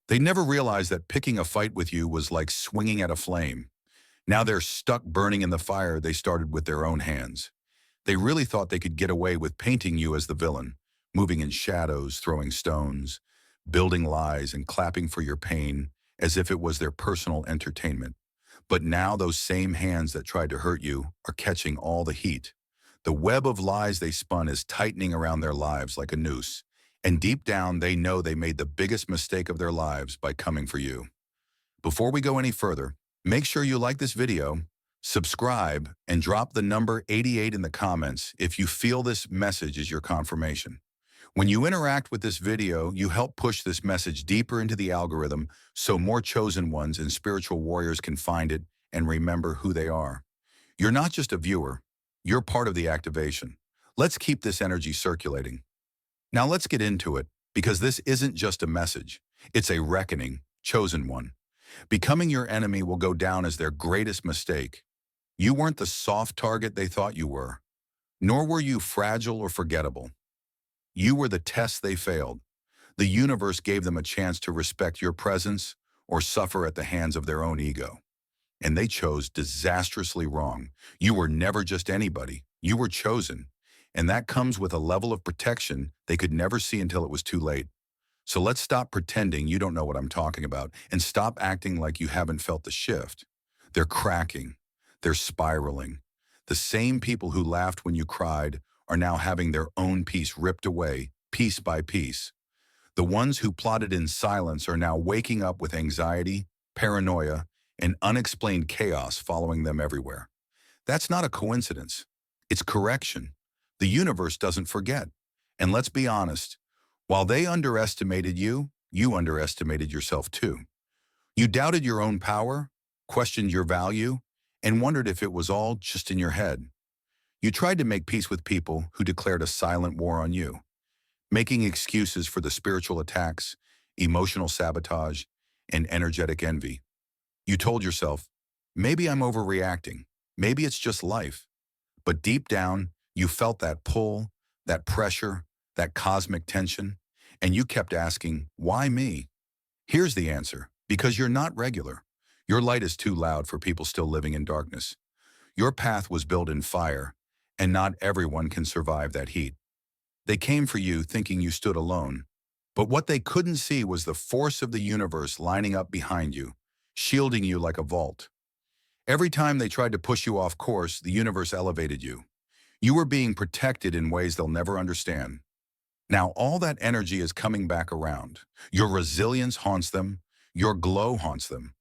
They never realized that picking a fight with you was like swinging at a flame. Now they're stuck burning in the fire they started with their own hands. They really thought they could get away with painting you as the villain, moving in shadows, throwing stones, building lies, and clapping for your pain as if it was their personal entertainment. But now those same hands that tried to hurt you are catching all the heat. The web of lies they spun is tightening around their lives like a noose. And deep down, they know they made the biggest mistake of their lives by coming for you. Before we go any further, make sure you like this video, subscribe, and drop the number 88 in the comments if you feel this message is your confirmation. When you interact with this video, you help push this message deeper into the algorithm so more chosen ones and spiritual warriors can find it and remember who they are. You're not just a viewer, you're part of the activation. Let's keep this energy circulating. Now let's get into it, because this isn't just a message. It's a reckoning, chosen one. Becoming your enemy will go down as their greatest mistake. You weren't the soft target they thought you were, nor were you fragile or forgettable. You were the test they failed. The universe gave them a chance to respect your presence or suffer at the hands of their own ego. And they chose disastrously wrong. You were never just anybody. You were chosen. And that comes with a level of protection they could never see until it was too late. So let's stop pretending you don't know what I'm talking about and stop acting like you haven't felt the shift. They're cracking. They're spiraling. The same people who laughed when you cried are now having their own peace ripped away, piece by piece. The ones who plotted in silence are now waking up with anxiety, paranoia, and unexplained chaos following them everywhere. That's not a coincidence. It's correction. The universe doesn't forget. And let's be honest, while they underestimated you, you underestimated yourself too. You doubted your own power, questioned your value, and wondered if it was all just in your head. You tried to make peace with people who declared a silent war on you, making excuses for the spiritual attacks, emotional sabotage, and energetic envy. You told yourself, maybe I'm overreacting, maybe it's just life. But deep down, you felt that pull, that pressure, that cosmic tension, and you kept asking, why me? Here's the answer: because you're not regular. Your light is too loud for people still living in darkness. Your path was built in fire, and not everyone can survive that heat. They came for you thinking you stood alone, but what they couldn't see was the force of the universe lining up behind you, shielding you like a vault. Every time they tried to push you off course, the universe elevated you. You were being protected in ways they'll never understand. Now all that energy is coming back around. Your resilience haunts them. Your glow haunts them.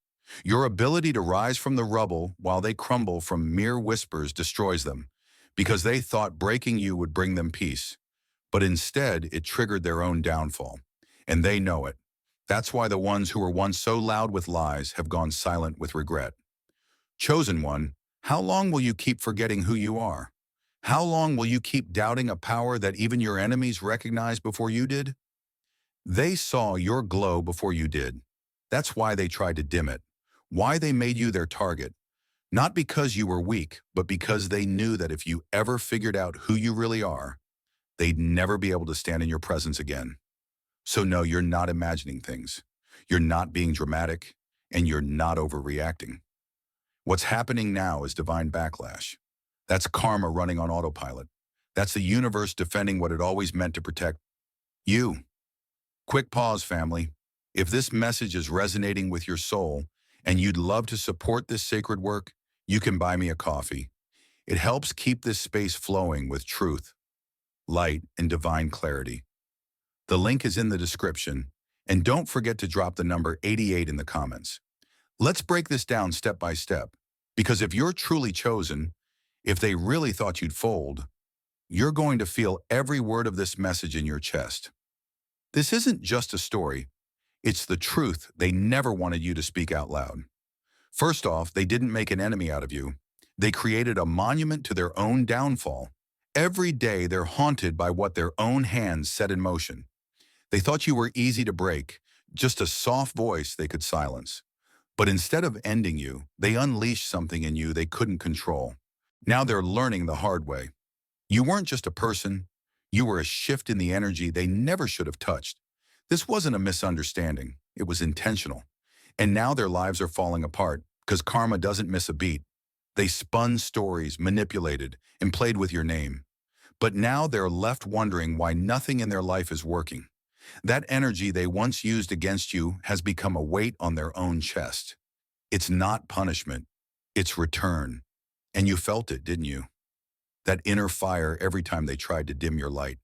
Your ability to rise from the rubble while they crumble from mere whispers destroys them, because they thought breaking you would bring them peace. But instead, it triggered their own downfall. And they know it. That's why the ones who were once so loud with lies have gone silent with regret. Chosen one, how long will you keep forgetting who you are? How long will you keep doubting a power that even your enemies recognized before you did? They saw your glow before you did. That's why they tried to dim it. Why they made you their target. Not because you were weak, but because they knew that if you ever figured out who you really are, they'd never be able to stand in your presence again. So no, you're not imagining things. You're not being dramatic, and you're not overreacting. What's happening now is divine backlash. That's karma running on autopilot. That's the universe defending what it always meant to protect you. Quick pause, family. If this message is resonating with your soul and you'd love to support this sacred work, you can buy me a coffee. It helps keep this space flowing with truth, light, and divine clarity. The link is in the description, and don't forget to drop the number 88 in the comments. Let's break this down step by step, because if you're truly chosen, if they really thought you'd fold, you're going to feel every word of this message in your chest. This isn't just a story. It's the truth they never wanted you to speak out loud. First off, they didn't make an enemy out of you. They created a monument to their own downfall. Every day they're haunted by what their own hands set in motion. They thought you were easy to break, just a soft voice they could silence. But instead of ending you, they unleashed something in you they couldn't control. Now they're learning the hard way. You weren't just a person. You were a shift in the energy they never should have touched. This wasn't a misunderstanding. It was intentional. And now their lives are falling apart because karma doesn't miss a beat. They spun stories, manipulated, and played with your name. But now they're left wondering why nothing in their life is working. That energy they once used against you has become a weight on their own chest. It's not punishment, it's return. And you felt it, didn't you? That inner fire every time they tried to dim your light.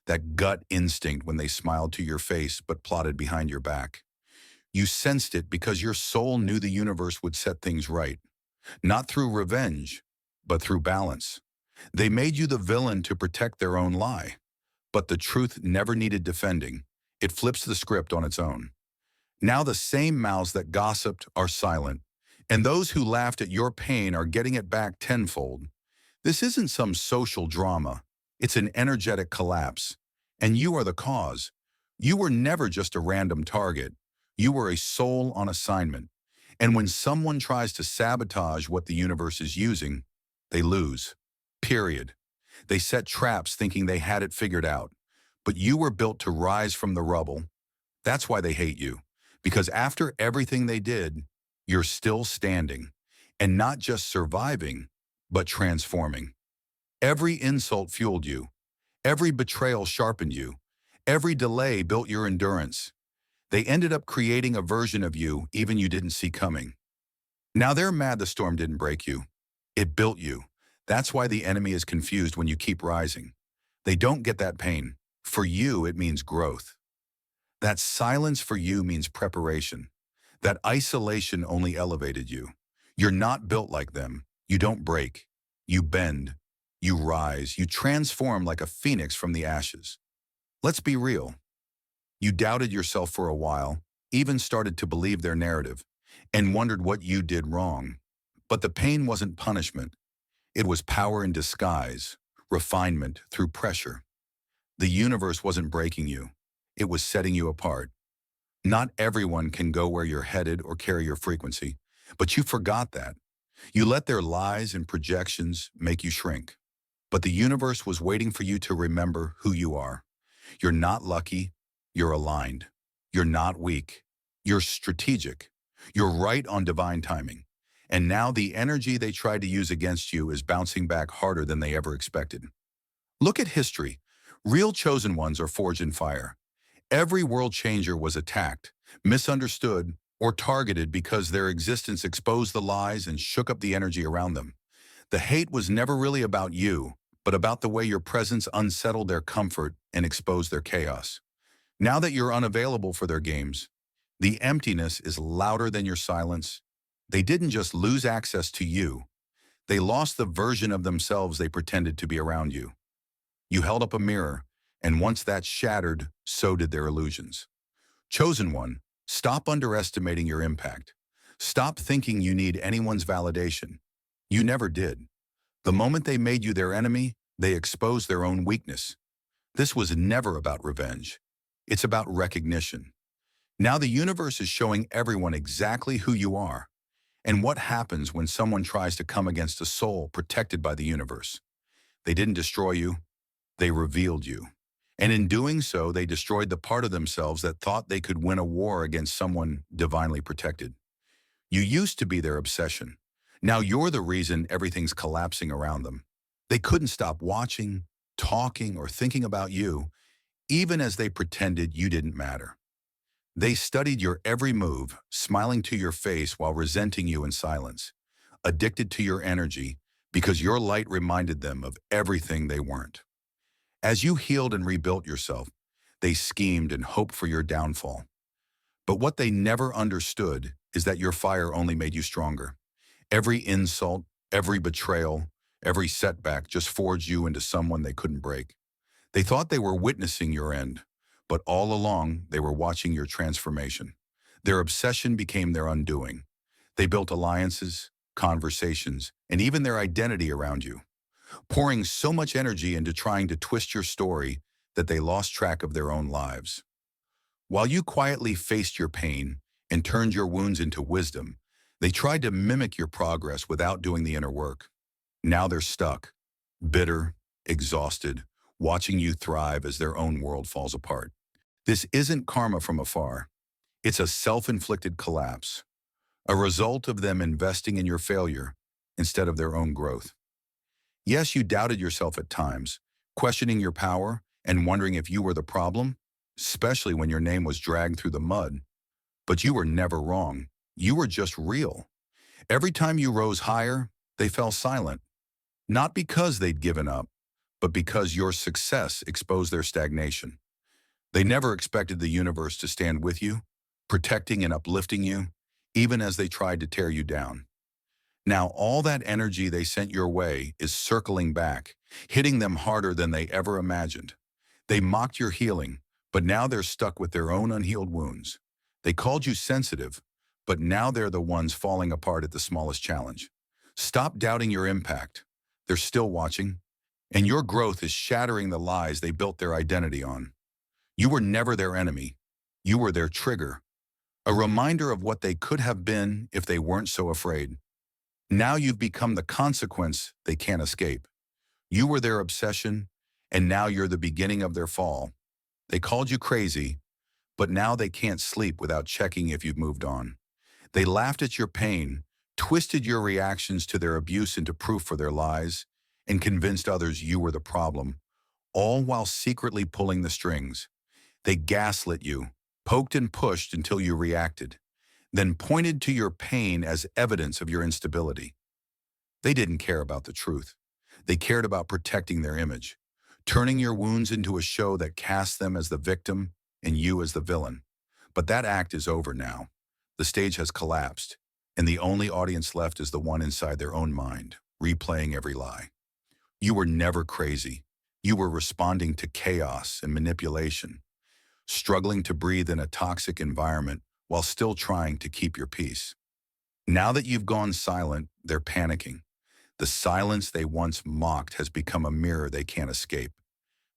That gut instinct when they smiled to your face but plotted behind your back. You sensed it because your soul knew the universe would set things right. Not through revenge, but through balance. They made you the villain to protect their own lie. But the truth never needed defending. It flips the script on its own. Now the same mouths that gossiped are silent, and those who laughed at your pain are getting it back tenfold. This isn't some social drama. It's an energetic collapse. And you are the cause. You were never just a random target. You were a soul on assignment. And when someone tries to sabotage what the universe is using, they lose. Period. They set traps thinking they had it figured out. But you were built to rise from the rubble. That's why they hate you. Because after everything they did, you're still standing. And not just surviving, but transforming. Every insult fueled you. Every betrayal sharpened you. Every delay built your endurance. They ended up creating a version of you even you didn't see coming. Now they're mad the storm didn't break you. It built you. That's why the enemy is confused when you keep rising. They don't get that pain. For you, it means growth. That silence for you means preparation. That isolation only elevated you. You're not built like them. You don't break. You bend. You rise. You transform like a phoenix from the ashes. Let's be real. You doubted yourself for a while, even started to believe their narrative, and wondered what you did wrong. But the pain wasn't punishment. It was power in disguise, refinement through pressure. The universe wasn't breaking you. It was setting you apart. Not everyone can go where you're headed or carry your frequency, but you forgot that. You let their lies and projections make you shrink. But the universe was waiting for you to remember who you are. You're not lucky. You're aligned. You're not weak. You're strategic. You're right on divine timing. And now the energy they tried to use against you is bouncing back harder than they ever expected. Look at history. Real chosen ones are forged in fire. Every world changer was attacked, misunderstood, or targeted because their existence exposed the lies and shook up the energy around them. The hate was never really about you, but about the way your presence unsettled their comfort and exposed their chaos. Now that you're unavailable for their games, the emptiness is louder than your silence. They didn't just lose access to you. They lost the version of themselves they pretended to be around you. You held up a mirror, and once that shattered, so did their illusions. Chosen one, stop underestimating your impact. Stop thinking you need anyone's validation. You never did. The moment they made you their enemy, they exposed their own weakness. This was never about revenge. It's about recognition. Now the universe is showing everyone exactly who you are and what happens when someone tries to come against a soul protected by the universe. They didn't destroy you, they revealed you. And in doing so, they destroyed the part of themselves that thought they could win a war against someone divinely protected. You used to be their obsession. Now you're the reason everything's collapsing around them. They couldn't stop watching, talking, or thinking about you, even as they pretended you didn't matter. They studied your every move, smiling to your face while resenting you in silence, addicted to your energy because your light reminded them of everything they weren't. As you healed and rebuilt yourself, they schemed and hoped for your downfall. But what they never understood is that your fire only made you stronger. Every insult, every betrayal, every setback just forged you into someone they couldn't break. They thought they were witnessing your end, but all along they were watching your transformation. Their obsession became their undoing. They built alliances, conversations, and even their identity around you, pouring so much energy into trying to twist your story that they lost track of their own lives. While you quietly faced your pain and turned your wounds into wisdom, they tried to mimic your progress without doing the inner work. Now they're stuck, bitter, exhausted, watching you thrive as their own world falls apart. This isn't karma from afar. It's a self-inflicted collapse, a result of them investing in your failure instead of their own growth. Yes, you doubted yourself at times, questioning your power and wondering if you were the problem, especially when your name was dragged through the mud. But you were never wrong. You were just real. Every time you rose higher, they fell silent, not because they'd given up, but because your success exposed their stagnation. They never expected the universe to stand with you, protecting and uplifting you, even as they tried to tear you down. Now all that energy they sent your way is circling back, hitting them harder than they ever imagined. They mocked your healing, but now they're stuck with their own unhealed wounds. They called you sensitive, but now they're the ones falling apart at the smallest challenge. Stop doubting your impact. They're still watching, and your growth is shattering the lies they built their identity on. You were never their enemy. You were their trigger, a reminder of what they could have been if they weren't so afraid. Now you've become the consequence they can't escape. You were their obsession, and now you're the beginning of their fall. They called you crazy, but now they can't sleep without checking if you've moved on. They laughed at your pain, twisted your reactions to their abuse into proof for their lies, and convinced others you were the problem, all while secretly pulling the strings. They gaslit you, poked and pushed until you reacted, then pointed to your pain as evidence of your instability. They didn't care about the truth. They cared about protecting their image, turning your wounds into a show that cast them as the victim and you as the villain. But that act is over now. The stage has collapsed, and the only audience left is the one inside their own mind, replaying every lie. You were never crazy. You were responding to chaos and manipulation, struggling to breathe in a toxic environment while still trying to keep your peace. Now that you've gone silent, they're panicking. The silence they once mocked has become a mirror they can't escape.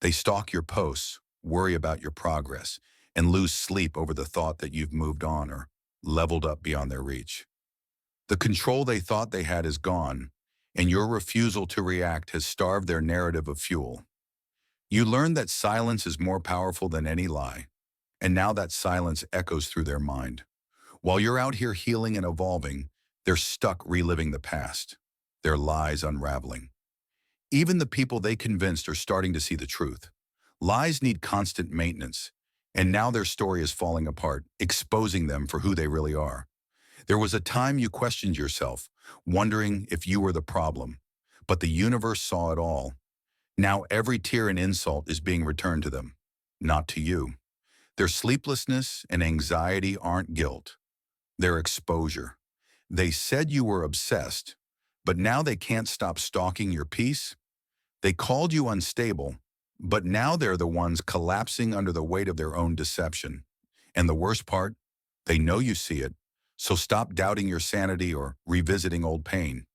They stalk your posts, worry about your progress, and lose sleep over the thought that you've moved on or leveled up beyond their reach. The control they thought they had is gone, and your refusal to react has starved their narrative of fuel. You learned that silence is more powerful than any lie, and now that silence echoes through their mind. While you're out here healing and evolving, they're stuck reliving the past, their lies unraveling. Even the people they convinced are starting to see the truth. Lies need constant maintenance, and now their story is falling apart, exposing them for who they really are. There was a time you questioned yourself, wondering if you were the problem, but the universe saw it all. Now every tear and insult is being returned to them, not to you. Their sleeplessness and anxiety aren't guilt. They're exposure. They said you were obsessed, but now they can't stop stalking your peace. They called you unstable, but now they're the ones collapsing under the weight of their own deception. And the worst part, they know you see it, so stop doubting your sanity or revisiting old pain.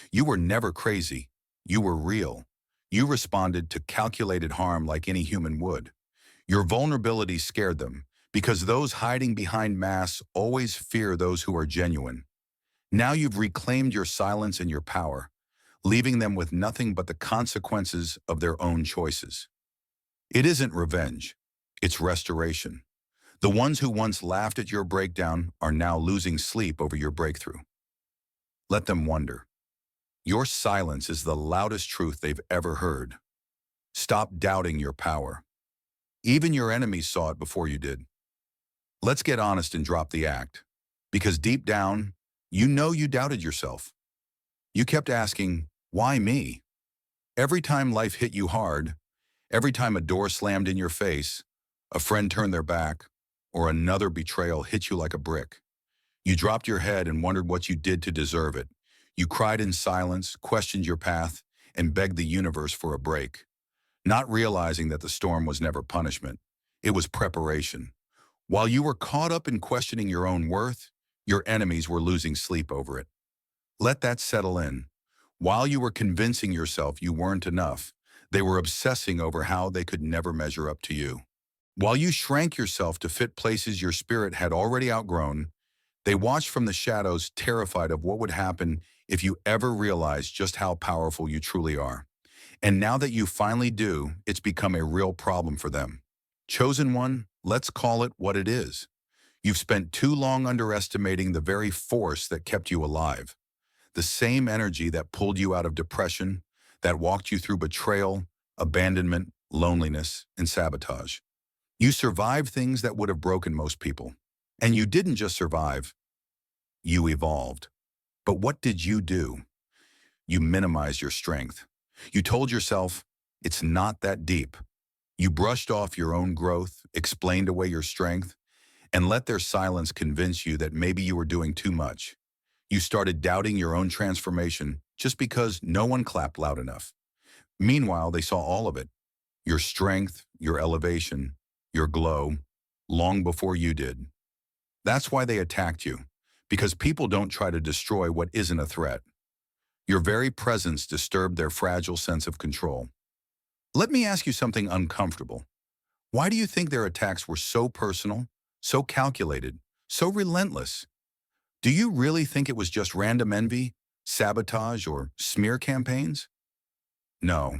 You were never crazy. You were real. You responded to calculated harm like any human would. Your vulnerability scared them, because those hiding behind masks always fear those who are genuine. Now you've reclaimed your silence and your power, leaving them with nothing but the consequences of their own choices. It isn't revenge, it's restoration. The ones who once laughed at your breakdown are now losing sleep over your breakthrough. Let them wonder. Your silence is the loudest truth they've ever heard. Stop doubting your power. Even your enemies saw it before you did. Let's get honest and drop the act, because deep down, you know you doubted yourself. You kept asking, why me? Every time life hit you hard, every time a door slammed in your face, a friend turned their back, or another betrayal hit you like a brick, you dropped your head and wondered what you did to deserve it. You cried in silence, questioned your path, and begged the universe for a break, not realizing that the storm was never punishment. It was preparation. While you were caught up in questioning your own worth, your enemies were losing sleep over it. Let that settle in. While you were convincing yourself you weren't enough, they were obsessing over how they could never measure up to you. While you shrank yourself to fit places your spirit had already outgrown, they watched from the shadows, terrified of what would happen if you ever realized just how powerful you truly are. And now that you finally do, it's become a real problem for them. Chosen one, let's call it what it is. You've spent too long underestimating the very force that kept you alive. The same energy that pulled you out of depression, that walked you through betrayal, abandonment, loneliness, and sabotage. You survived things that would have broken most people. And you didn't just survive, you evolved. But what did you do? You minimized your strength. You told yourself, it's not that deep. You brushed off your own growth, explained away your strength, and let their silence convince you that maybe you were doing too much. You started doubting your own transformation just because no one clapped loud enough. Meanwhile, they saw all of it. Your strength, your elevation, your glow, long before you did. That's why they attacked you, because people don't try to destroy what isn't a threat. Your very presence disturbed their fragile sense of control. Let me ask you something uncomfortable. Why do you think their attacks were so personal, so calculated, so relentless? Do you really think it was just random envy, sabotage, or smear campaigns? No,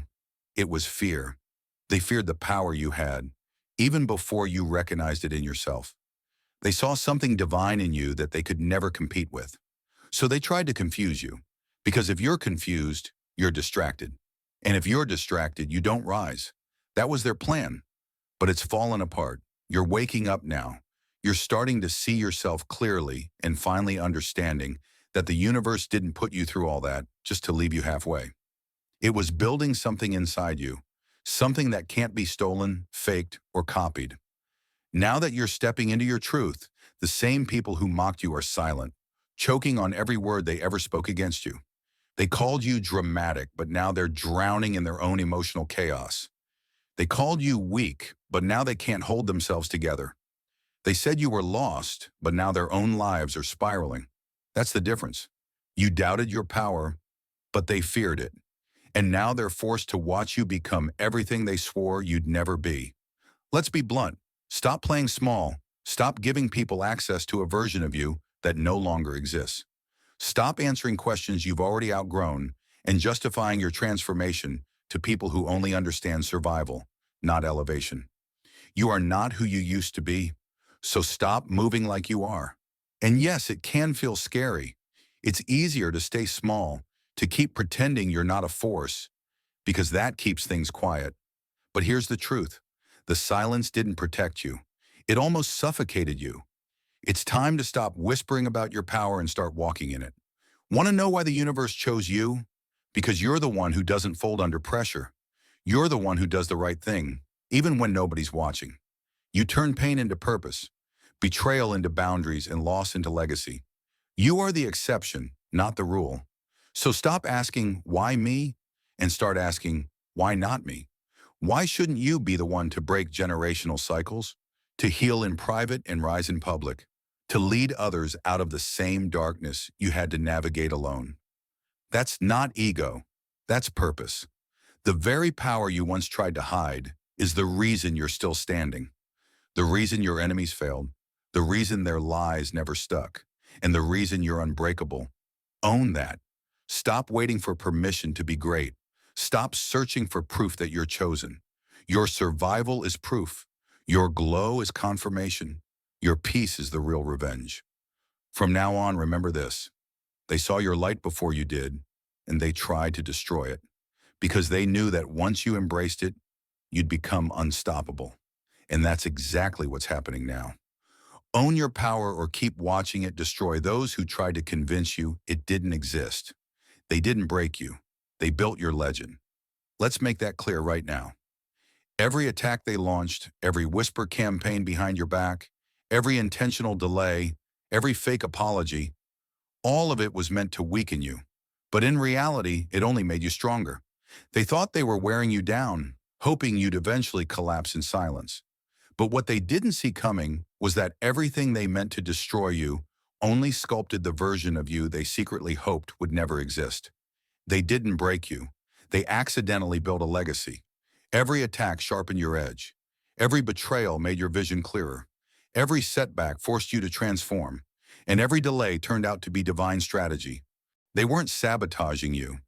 it was fear. They feared the power you had, even before you recognized it in yourself. They saw something divine in you that they could never compete with. So they tried to confuse you. Because if you're confused, you're distracted. And if you're distracted, you don't rise. That was their plan. But it's fallen apart. You're waking up now. You're starting to see yourself clearly and finally understanding that the universe didn't put you through all that just to leave you halfway. It was building something inside you, something that can't be stolen, faked, or copied. Now that you're stepping into your truth, the same people who mocked you are silent, choking on every word they ever spoke against you. They called you dramatic, but now they're drowning in their own emotional chaos. They called you weak, but now they can't hold themselves together. They said you were lost, but now their own lives are spiraling. That's the difference. You doubted your power, but they feared it. And now they're forced to watch you become everything they swore you'd never be. Let's be blunt. Stop playing small. Stop giving people access to a version of you that no longer exists. Stop answering questions you've already outgrown and justifying your transformation to people who only understand survival, not elevation. You are not who you used to be, so stop moving like you are. And yes, it can feel scary. It's easier to stay small, to keep pretending you're not a force, because that keeps things quiet. But here's the truth. The silence didn't protect you. It almost suffocated you. It's time to stop whispering about your power and start walking in it. Want to know why the universe chose you? Because you're the one who doesn't fold under pressure. You're the one who does the right thing, even when nobody's watching. You turn pain into purpose, betrayal into boundaries, and loss into legacy. You are the exception, not the rule. So stop asking, why me? And start asking, why not me? Why shouldn't you be the one to break generational cycles, to heal in private and rise in public, to lead others out of the same darkness you had to navigate alone? That's not ego. That's purpose. The very power you once tried to hide is the reason you're still standing, the reason your enemies failed, the reason their lies never stuck, and the reason you're unbreakable. Own that. Stop waiting for permission to be great. Stop searching for proof that you're chosen. Your survival is proof. Your glow is confirmation. Your peace is the real revenge. From now on, remember this. They saw your light before you did, and they tried to destroy it, because they knew that once you embraced it, you'd become unstoppable. And that's exactly what's happening now. Own your power or keep watching it destroy those who tried to convince you it didn't exist. They didn't break you. They built your legend. Let's make that clear right now. Every attack they launched, every whisper campaign behind your back, every intentional delay, every fake apology, all of it was meant to weaken you. But in reality, it only made you stronger. They thought they were wearing you down, hoping you'd eventually collapse in silence. But what they didn't see coming was that everything they meant to destroy you only sculpted the version of you they secretly hoped would never exist. They didn't break you. They accidentally built a legacy. Every attack sharpened your edge. Every betrayal made your vision clearer. Every setback forced you to transform. And every delay turned out to be divine strategy. They weren't sabotaging you.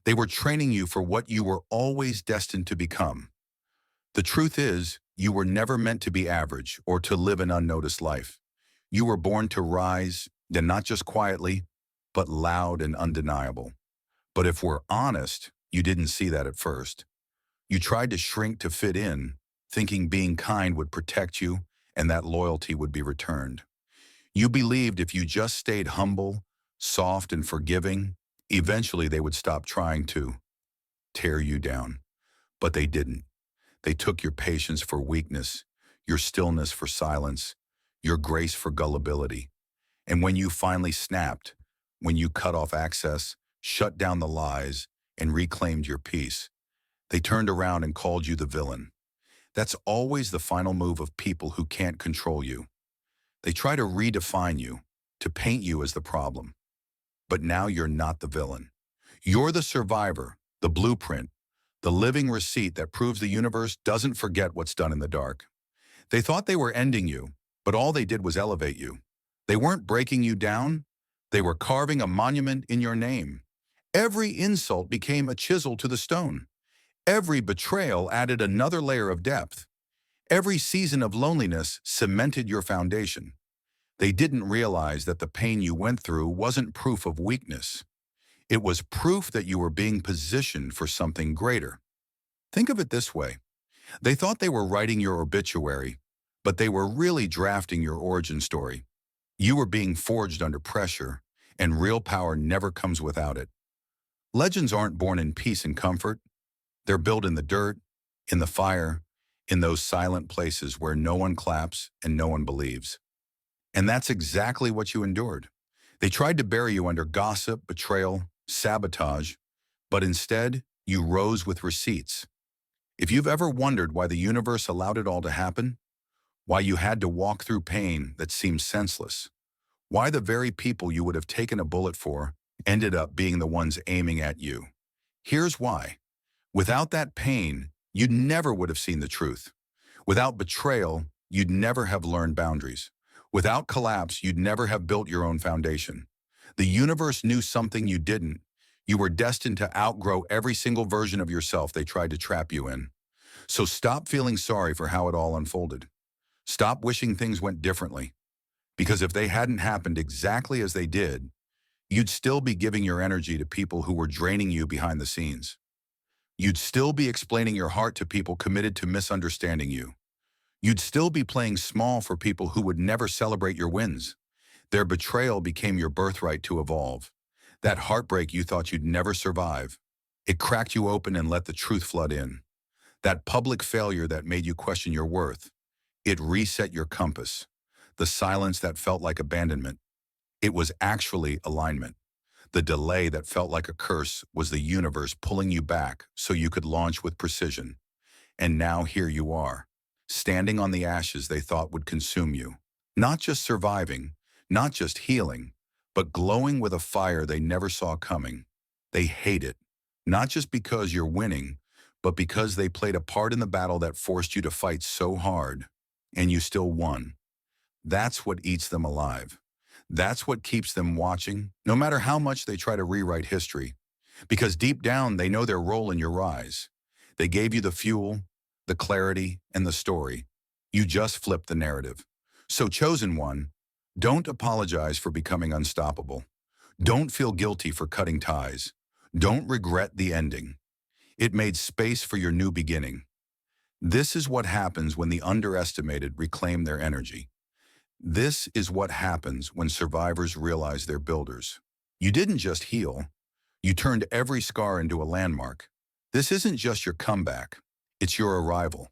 They were training you for what you were always destined to become. The truth is, you were never meant to be average or to live an unnoticed life. You were born to rise, and not just quietly, but loud and undeniable. But if we're honest, you didn't see that at first. You tried to shrink to fit in, thinking being kind would protect you and that loyalty would be returned. You believed if you just stayed humble, soft, and forgiving, eventually they would stop trying to tear you down. But they didn't. They took your patience for weakness, your stillness for silence, your grace for gullibility. And when you finally snapped, when you cut off access, shut down the lies, and reclaimed your peace, they turned around and called you the villain. That's always the final move of people who can't control you. They try to redefine you, to paint you as the problem. But now you're not the villain. You're the survivor, the blueprint, the living receipt that proves the universe doesn't forget what's done in the dark. They thought they were ending you, but all they did was elevate you. They weren't breaking you down. They were carving a monument in your name. Every insult became a chisel to the stone. Every betrayal added another layer of depth. Every season of loneliness cemented your foundation. They didn't realize that the pain you went through wasn't proof of weakness. It was proof that you were being positioned for something greater. Think of it this way. They thought they were writing your obituary, but they were really drafting your origin story. You were being forged under pressure, and real power never comes without it. Legends aren't born in peace and comfort. They're built in the dirt, in the fire, in those silent places where no one claps and no one believes. And that's exactly what you endured. They tried to bury you under gossip, betrayal, sabotage, but instead, you rose with receipts. If you've ever wondered why the universe allowed it all to happen, why you had to walk through pain that seemed senseless, why the very people you would have taken a bullet for ended up being the ones aiming at you, here's why. Without that pain, you never would have seen the truth. Without betrayal, you'd never have learned boundaries. Without collapse, you'd never have built your own foundation. The universe knew something you didn't. You were destined to outgrow every single version of yourself they tried to trap you in. So stop feeling sorry for how it all unfolded. Stop wishing things went differently. Because if they hadn't happened exactly as they did, you'd still be giving your energy to people who were draining you behind the scenes. You'd still be explaining your heart to people committed to misunderstanding you. You'd still be playing small for people who would never celebrate your wins. Their betrayal became your birthright to evolve. That heartbreak you thought you'd never survive. It cracked you open and let the truth flood in. That public failure that made you question your worth. It reset your compass. The silence that felt like abandonment. It was actually alignment. The delay that felt like a curse was the universe pulling you back so you could launch with precision. And now here you are, standing on the ashes they thought would consume you. Not just surviving, not just healing, but glowing with a fire they never saw coming. They hate it, not just because you're winning, but because they played a part in the battle that forced you to fight so hard, and you still won. That's what eats them alive. That's what keeps them watching, no matter how much they try to rewrite history. Because deep down, they know their role in your rise. They gave you the fuel, the clarity, and the story. You just flipped the narrative. So, chosen one, don't apologize for becoming unstoppable. Don't feel guilty for cutting ties. Don't regret the ending. It made space for your new beginning. This is what happens when the underestimated reclaim their energy. This is what happens when survivors realize they're builders. You didn't just heal. You turned every scar into a landmark. This isn't just your comeback. It's your arrival.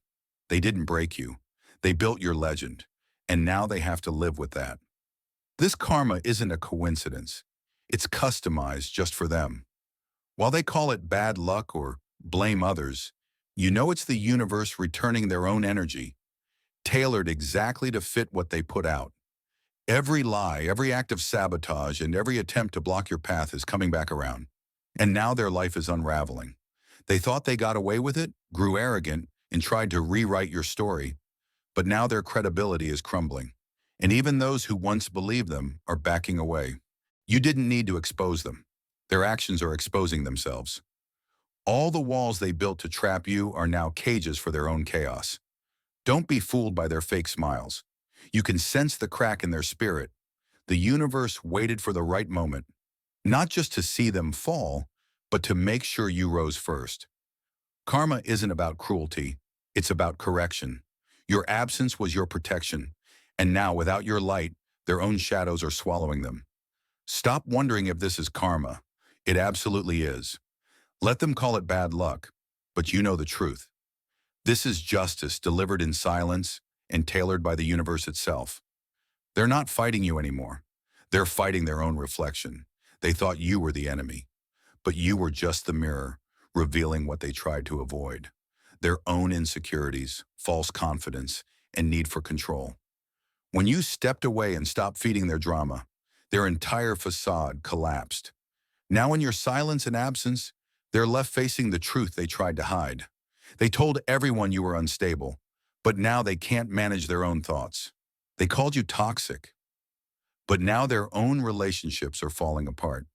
They didn't break you. They built your legend. And now they have to live with that. This karma isn't a coincidence. It's customized just for them. While they call it bad luck or blame others, you know it's the universe returning their own energy, tailored exactly to fit what they put out. Every lie, every act of sabotage, and every attempt to block your path is coming back around. And now their life is unraveling. They thought they got away with it, grew arrogant, and tried to rewrite your story. But now their credibility is crumbling. And even those who once believed them are backing away. You didn't need to expose them. Their actions are exposing themselves. All the walls they built to trap you are now cages for their own chaos. Don't be fooled by their fake smiles. You can sense the crack in their spirit. The universe waited for the right moment, not just to see them fall, but to make sure you rose first. Karma isn't about cruelty, it's about correction. Your absence was your protection, and now without your light, their own shadows are swallowing them. Stop wondering if this is karma. It absolutely is. Let them call it bad luck, but you know the truth. This is justice delivered in silence and tailored by the universe itself. They're not fighting you anymore. They're fighting their own reflection. They thought you were the enemy, but you were just the mirror, revealing what they tried to avoid. Their own insecurities, false confidence, and need for control. When you stepped away and stopped feeding their drama, their entire facade collapsed. Now in your silence and absence, they're left facing the truth they tried to hide. They told everyone you were unstable, but now they can't manage their own thoughts. They called you toxic, but now their own relationships are falling apart.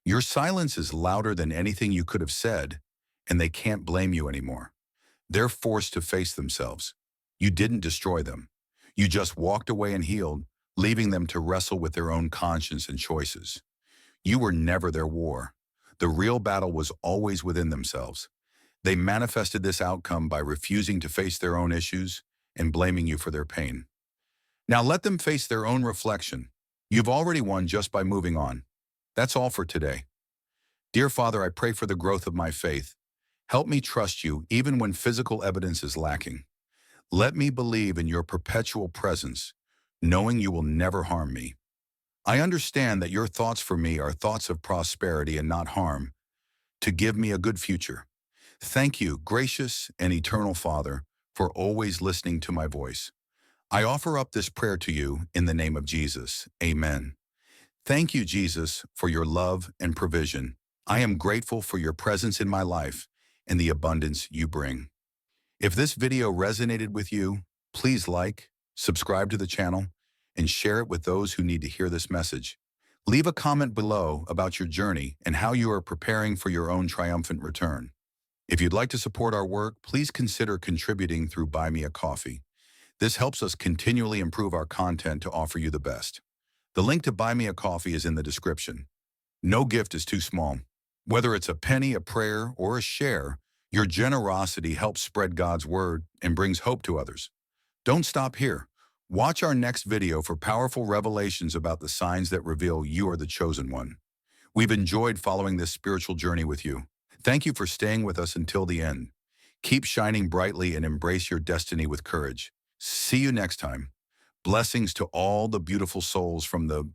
Your silence is louder than anything you could have said, and they can't blame you anymore. They're forced to face themselves. You didn't destroy them. You just walked away and healed, leaving them to wrestle with their own conscience and choices. You were never their war. The real battle was always within themselves. They manifested this outcome by refusing to face their own issues and blaming you for their pain. Now let them face their own reflection. You've already won just by moving on. That's all for today. Dear Father, I pray for the growth of my faith. Help me trust you even when physical evidence is lacking. Let me believe in your perpetual presence, knowing you will never harm me. I understand that your thoughts for me are thoughts of prosperity and not harm, to give me a good future. Thank you, gracious and eternal Father, for always listening to my voice. I offer up this prayer to you in the name of Jesus. Amen. Thank you, Jesus, for your love and provision. I am grateful for your presence in my life and the abundance you bring. If this video resonated with you, please like, subscribe to the channel, and share it with those who need to hear this message. Leave a comment below about your journey and how you are preparing for your own triumphant return. If you'd like to support our work, please consider contributing through Buy Me a Coffee. This helps us continually improve our content to offer you the best. The link to Buy Me a Coffee is in the description. No gift is too small. Whether it's a penny, a prayer, or a share, your generosity helps spread God's word and brings hope to others. Don't stop here. Watch our next video for powerful revelations about the signs that reveal you are the chosen one. We've enjoyed following this spiritual journey with you. Thank you for staying with us until the end. Keep shining brightly and embrace your destiny with courage. See you next time. Blessings to all the beautiful souls from the